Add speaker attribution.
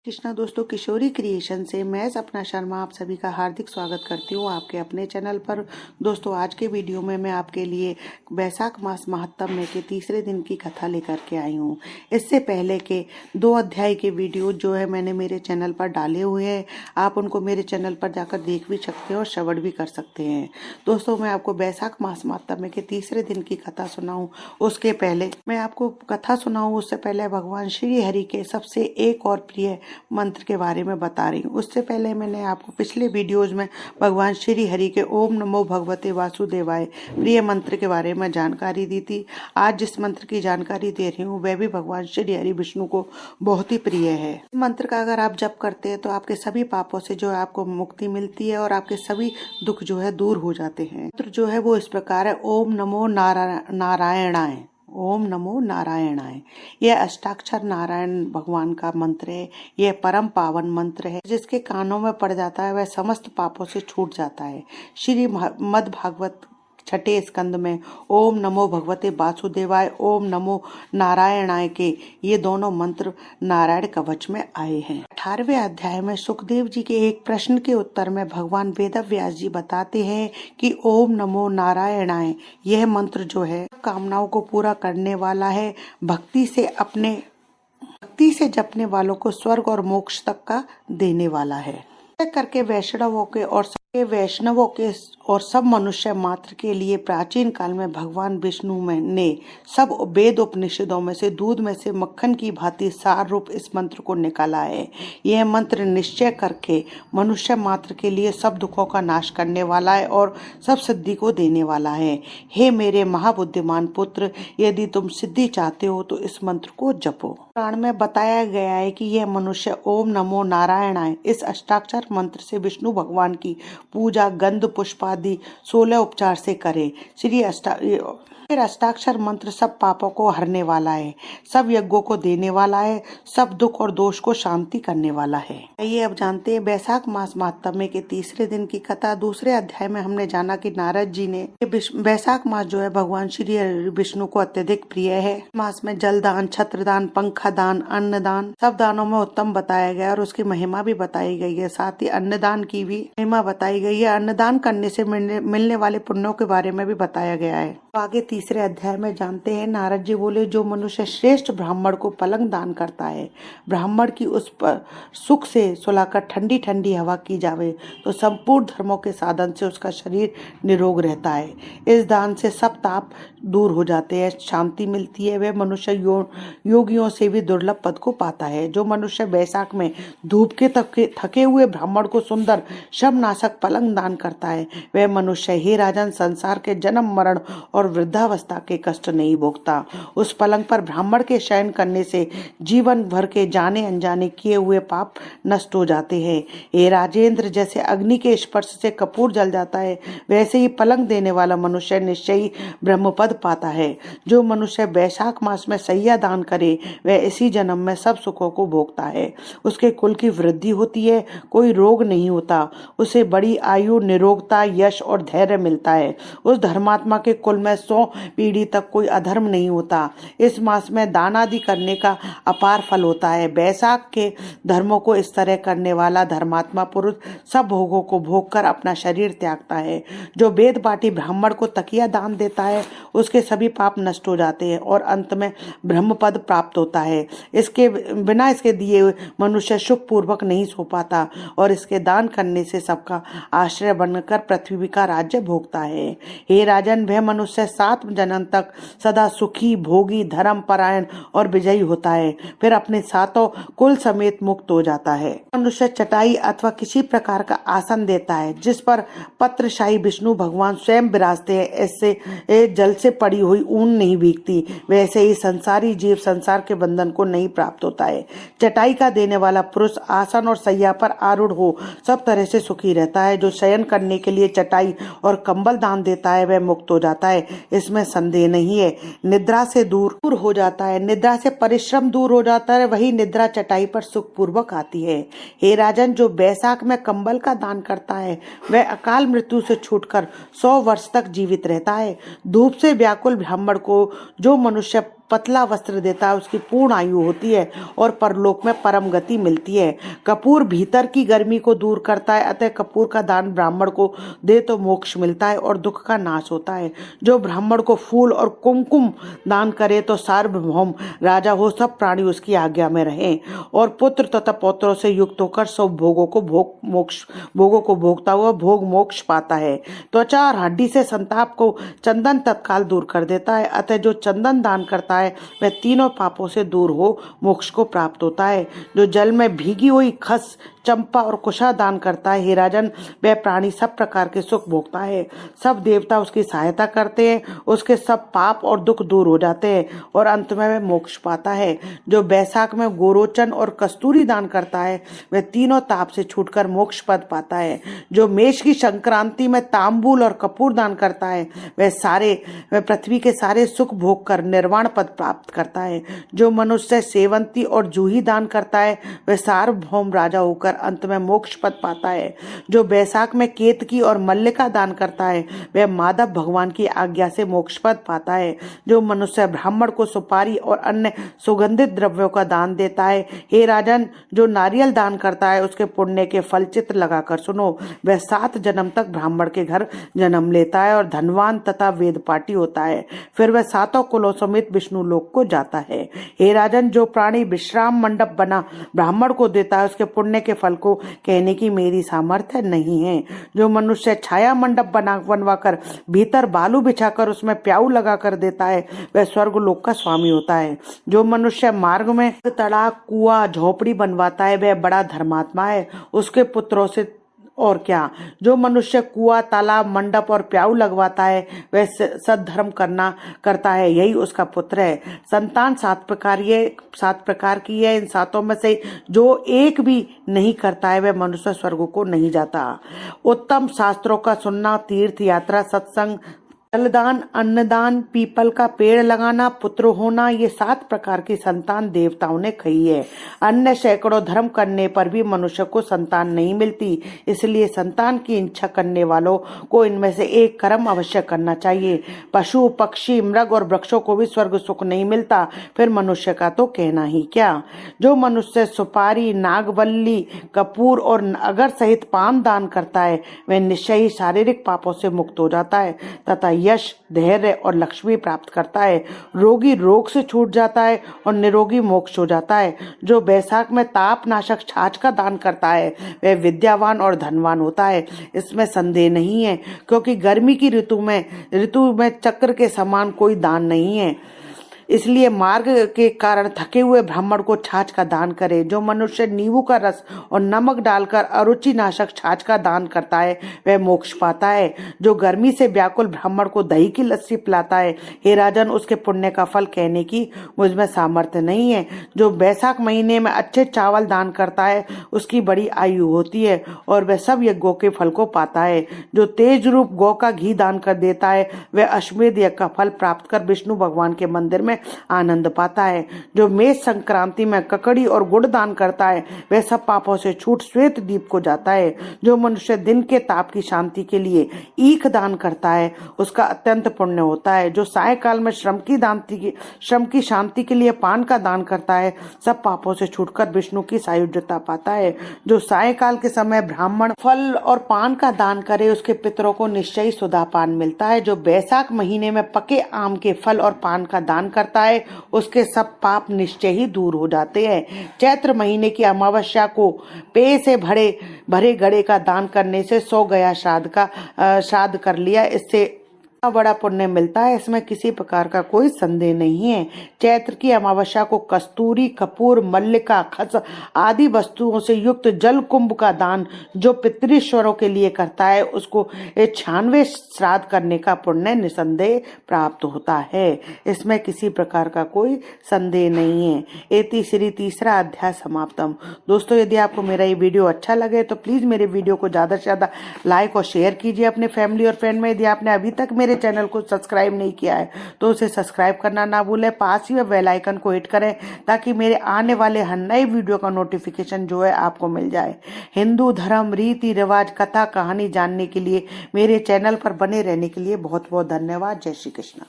Speaker 1: कृष्णा दोस्तों, किशोरी क्रिएशन से मैं सपना शर्मा आप सभी का हार्दिक स्वागत करती हूँ आपके अपने चैनल पर। दोस्तों, आज के वीडियो में मैं आपके लिए वैशाख मास महात्म्य के तीसरे दिन की कथा लेकर के आई हूँ। इससे पहले के 2 अध्याय के वीडियो जो है मैंने मेरे चैनल पर डाले हुए हैं, आप उनको मेरे चैनल पर जाकर देख भी सकते हैं और श्रवण भी कर सकते हैं। दोस्तों, मैं आपको वैशाख मास महात्म्य के तीसरे दिन की कथा सुनाऊँ उसके पहले मैं आपको कथा सुनाऊँ उससे पहले भगवान श्री हरि के सबसे एक और प्रिय मंत्र के बारे में बता रही हूँ। उससे पहले मैंने आपको पिछले वीडियोज में भगवान श्री हरि के ओम नमो भगवते वासुदेवाय प्रिय मंत्र के बारे में जानकारी दी थी। आज जिस मंत्र की जानकारी दे रही हूँ वह भी भगवान श्री हरि विष्णु को बहुत ही प्रिय है। मंत्र का अगर आप जप करते हैं तो आपके सभी पापों से जो है आपको मुक्ति मिलती है और आपके सभी दुख जो है दूर हो जाते हैं। मंत्र जो है वो इस प्रकार है, ओम नमो नारायणाय। ओम नमो नारायणाय। यह अष्टाक्षर नारायण भगवान का मंत्र है। यह परम पावन मंत्र है। जिसके कानों में पड़ जाता है वह समस्त पापों से छूट जाता है। श्री मद् भागवत छठे स्कंद में ओम नमो भगवते वासुदेवाय, ओम नमो नारायणाय के ये दोनों मंत्र नारायण कवच में आए हैं। 18वें अध्याय में सुखदेव जी के एक प्रश्न के उत्तर में भगवान वेदव्यास जी बताते हैं कि ओम नमो नारायणाय यह मंत्र जो है कामनाओं को पूरा करने वाला है। भक्ति से जपने वालों को स्वर्ग और मोक्ष तक का देने वाला है। करके वैष्णवों के और सब मनुष्य मात्र के लिए प्राचीन काल में भगवान विष्णु ने सब वेद उपनिषदों में से दूध में से मक्खन की भांति सार रूप इस मंत्र को निकाला है। यह मंत्र निश्चय करके मनुष्य मात्र के लिए सब दुखों का नाश करने वाला है और सब सिद्धि को देने वाला है। हे मेरे महाबुद्धिमान पुत्र, यदि तुम सिद्धि चाहते हो तो इस मंत्र को जपो। पुराण में बताया गया है कि यह मनुष्य ओम नमो नारायणाय इस अष्टाक्षर मंत्र से विष्णु भगवान की पूजा गंध पुष्प आदि 16 उपचार से करे। अष्टाक्षर मंत्र सब पापों को हरने वाला है, सब यज्ञों को देने वाला है, सब दुख और दोष को शांति करने वाला है। आइए अब जानते हैं वैशाख मास महात्म्य के तीसरे दिन की कथा। दूसरे अध्याय में हमने जाना कि नारद जी ने वैशाख मास जो है भगवान श्री विष्णु को अत्यधिक प्रिय है। मास में जलदान, छत्रदान, पंखा दान, अन्नदान सब दानों में उत्तम बताया गया और उसकी महिमा भी बताई गई है। साथ ही अन्नदान की भी महिमा बताई गई है। अन्नदान करने से मिलने वाले पुण्यों के बारे में भी बताया गया है। तो आगे तीसरे अध्याय में जानते हैं नारद जी बोले, जो मनुष्य श्रेष्ठ ब्राह्मण को पलंग दान करता है, ब्राह्मण की उस पर सुख से सुलाकर ठंडी ठंडी हवा की जावे तो संपूर्ण धर्मों के साधन से उसका शरीर निरोग रहता है। इस दान से सब ताप दूर हो जाते हैं, शांति मिलती है। वह मनुष्य योगियों से भी दुर्लभ पद को पाता है। जो मनुष्य वैशाख में धूप के थके हुए ब्राह्मण को सुंदर श्रमनाशक पलंग दान करता है वह मनुष्य, हे राजन, संसार के जन्म मरण और वृद्धावस्था के कष्ट नहीं भोगता। उस पलंग पर ब्राह्मण के शयन करने से जीवन भर के जाने अनजाने किए हुए पाप नष्ट हो जाते हैं। हे राजेंद्र, जैसे अग्नि के स्पर्श से कपूर जल जाता है वैसे ही पलंग देने वाला मनुष्य निश्चय ही ब्रह्मपद पाता है। जो मनुष्य वैशाख मास में सैया दान करे वह इसी जन्म में सब सुखों को भोगता है। उसके कुल की वृद्धि होती है, कोई रोग नहीं होता, उसे बड़ी आयु, निरोगता, यश और धैर्य मिलता है। उस धर्मात्मा के कुल में 100 पीढ़ी तक कोई अधर्म नहीं होता। इस मास में दान आदि करने का अपार फल होता है। वैशाख के धर्मों को इस तरह करने वाला धर्मात्मा पुरुष सब भोगों को भोग कर अपना शरीर त्यागता है। जो वेद पाठी ब्राह्मण को तकिया दान देता है उसके सभी पाप नष्ट हो जाते हैं और अंत में ब्रह्म पद प्राप्त होता है। इसके बिना इसके दिए मनुष्य सुख पूर्वक नहीं सो पाता और इसके दान करने से सबका आश्रय बनकर पृथ्वी का राज्य भोगता है। हे राजन, वह मनुष्य 7 जन्म तक सदा सुखी, भोगी, धर्म परायण और विजयी होता है, फिर अपने सातों कुल समेत मुक्त हो जाता है। मनुष्य चटाई अथवा किसी प्रकार का आसन देता है जिस पर पत्रशाही विष्णु भगवान स्वयं विराजते हैं। इससे जल से पड़ी हुई ऊन नहीं भीगती, वैसे ही संसारी जीव संसार के बंधन को नहीं प्राप्त होता है। चटाई का देने वाला पुरुष आसन और सैया पर आरूढ़ हो सब तरह से सुखी रहता है। जो शयन करने के लिए चटाई और कंबल दान देता है वह मुक्त हो जाता है, इसमें संदेह नहीं है। निद्रा से दूर हो जाता है, निद्रा से परिश्रम दूर हो जाता है, वही निद्रा चटाई पर सुख पूर्वक आती है। हे राजन, जो वैशाख में कंबल का दान करता है वह अकाल मृत्यु से छूटकर 100 वर्ष तक जीवित रहता है। धूप से व्याकुल ब्राह्मण को जो मनुष्य पतला वस्त्र देता है उसकी पूर्ण आयु होती है और परलोक में परम गति मिलती है। कपूर भीतर की गर्मी को दूर करता है, अतः कपूर का दान ब्राह्मण को दे तो मोक्ष मिलता है और दुख का नाश होता है। जो ब्राह्मण को फूल और कुमकुम दान करे तो सार्वभौम राजा हो, सब प्राणी उसकी आज्ञा में रहें और पुत्र तथा पौत्रों से युक्त होकर सब भोगों को भोगता हुआ भोग मोक्ष पाता है। त्वचा और हड्डी से संताप को चंदन तत्काल दूर कर देता है, अतः जो चंदन दान करता है वह तीनों पापों से दूर हो मोक्ष को प्राप्त होता है। जो जल में भीगी हुई खस, चंपा और कुशा दान करता है, हे राजन, वह प्राणी सब प्रकार के सुख भोगता है। सब देवता उसकी सहायता करते हैं, उसके सब पाप और दुख दूर हो जाते हैं और अंत में वह मोक्ष पाता है। जो बैसाख में गोरोचन और कस्तूरी दान करता है वह तीनों ताप से छूटकर मोक्ष पद पाता है। जो मेष की संक्रांति में तांबूल और कपूर दान करता है वह पृथ्वी के सारे सुख भोग कर निर्वाण पद प्राप्त करता है। जो मनुष्य सेवंती और जूही दान करता है वह सार्वभौम राजा होकर अंत में मोक्ष पद पाता है। जो बैसाख में केतकी और मल्लिका दान करता है वह माधव भगवान की आज्ञा से मोक्ष पद पाता है। जो मनुष्य ब्राह्मण को सुपारी और अन्य सुगंधित द्रव्यों का दान देता है, हे राजन, जो नारियल दान करता है उसके पुण्य के फल चित्र लगाकर सुनो, वह 7 जन्म तक ब्राह्मण के घर जन्म लेता है और धनवान तथा वेदपाठी होता है। फिर वह 7 कुलों समेत विष्णु लोक को जाता है। हे राजन, जो प्राणी विश्राम मंडप बना ब्राह्मण को देता है उसके पुण्य के फल को कहने की मेरी सामर्थ्य नहीं है। जो मनुष्य छाया मंडप बनवाकर भीतर बालू बिछाकर उसमें प्याऊ लगाकर देता है वह स्वर्ग लोक का स्वामी होता है। जो मनुष्य मार्ग में तड़ाक, कुआं, झोपड़ी बनवाता है वह बड़ा धर्मात्मा है, उसके पुत्रों से और क्या। जो मनुष्य कुआं, तालाब, मंडप और प्याऊ लगवाता है वह सद्धर्म करता है, यही उसका पुत्र है। संतान 7 प्रकार की है, इन 7 में से जो एक भी नहीं करता है वह मनुष्य स्वर्ग को नहीं जाता। उत्तम शास्त्रों का सुनना, तीर्थ यात्रा, सत्संग, जलदान, अन्नदान, पीपल का पेड़ लगाना, पुत्र होना, ये 7 प्रकार की संतान देवताओं ने कही है। अन्य सैकड़ों धर्म करने पर भी मनुष्य को संतान नहीं मिलती, इसलिए संतान की इच्छा करने वालों को इनमें से एक कर्म अवश्य करना चाहिए। पशु, पक्षी, मृग और वृक्षों को भी स्वर्ग सुख नहीं मिलता, फिर मनुष्य का तो कहना ही क्या। जो मनुष्य सुपारी, नागवल्ली, कपूर और अगर सहित पान दान करता है वह निश्चय ही शारीरिक पापों से मुक्त हो जाता है तथा यश, धैर्य और लक्ष्मी प्राप्त करता है। रोगी रोग से छूट जाता है और निरोगी मोक्ष हो जाता है। जो बैसाख में ताप नाशक छाछ का दान करता है वह विद्यावान और धनवान होता है, इसमें संदेह नहीं है, क्योंकि गर्मी की ऋतु में चक्र के समान कोई दान नहीं है। इसलिए मार्ग के कारण थके हुए ब्राह्मण को छाछ का दान करे। जो मनुष्य नींबू का रस और नमक डालकर अरुचि नाशक छाछ का दान करता है वह मोक्ष पाता है। जो गर्मी से व्याकुल ब्राह्मण को दही की लस्सी पिलाता है, हे राजन, उसके पुण्य का फल कहने की मुझमें सामर्थ्य नहीं है। जो बैसाख महीने में अच्छे चावल दान करता है उसकी बड़ी आयु होती है और वह सब यज्ञों के फल को पाता है। जो तेज रूप गौ का घी दान कर देता है वह अश्वमेध यज्ञ का फल प्राप्त कर विष्णु भगवान के मंदिर में आनंद पाता है। जो मेष संक्रांति में ककड़ी और गुड़ दान करता है वह सब पापों से छूट श्वेत दीप को जाता है। जो मनुष्य दिन के ताप की शांति के लिए ईख दान करता है उसका अत्यंत पुण्य होता है। जो सायकाल में श्रम की शांति के लिए पान का दान करता है सब पापों से छूटकर विष्णु की सायुज्यता पाता है। जो सायकाल के समय ब्राह्मण फल और पान का दान करे उसके पितरों को निश्चय सुधा पान मिलता है। जो बैसाख महीने में पके आम के फल और पान का दान करता है उसके सब पाप निश्चय ही दूर हो जाते हैं। चैत्र महीने की अमावस्या को पेय से भरे घड़े का दान करने से 100 गया श्राद्ध कर लिया, इससे बड़ा पुण्य मिलता है, इसमें किसी प्रकार का कोई संदेह नहीं है। चैत्र की अमावस्या को कस्तूरी, कपूर, मल्लिका, खस आदि वस्तुओं से युक्त जल कुंभ का दान जो पितृश्वरों के लिए करता है उसको 96 श्राद्ध करने का पुण्य निसंदेह प्राप्त होता है, इसमें किसी प्रकार का कोई संदेह नहीं है। एति श्री 3रा अध्याय समाप्तम। दोस्तों, यदि आपको मेरा ये वीडियो अच्छा लगे तो प्लीज मेरे वीडियो को ज्यादा से ज्यादा लाइक और शेयर कीजिए अपने फैमिली और फ्रेंड में। यदि आपने अभी तक मेरे चैनल को सब्सक्राइब नहीं किया है तो उसे सब्सक्राइब करना ना भूलें, पास ही में बेल आइकन को हिट करें ताकि मेरे आने वाले हर नए वीडियो का नोटिफिकेशन जो है आपको मिल जाए। हिंदू धर्म, रीति रिवाज, कथा कहानी जानने के लिए मेरे चैनल पर बने रहने के लिए बहुत बहुत धन्यवाद। जय श्री कृष्ण।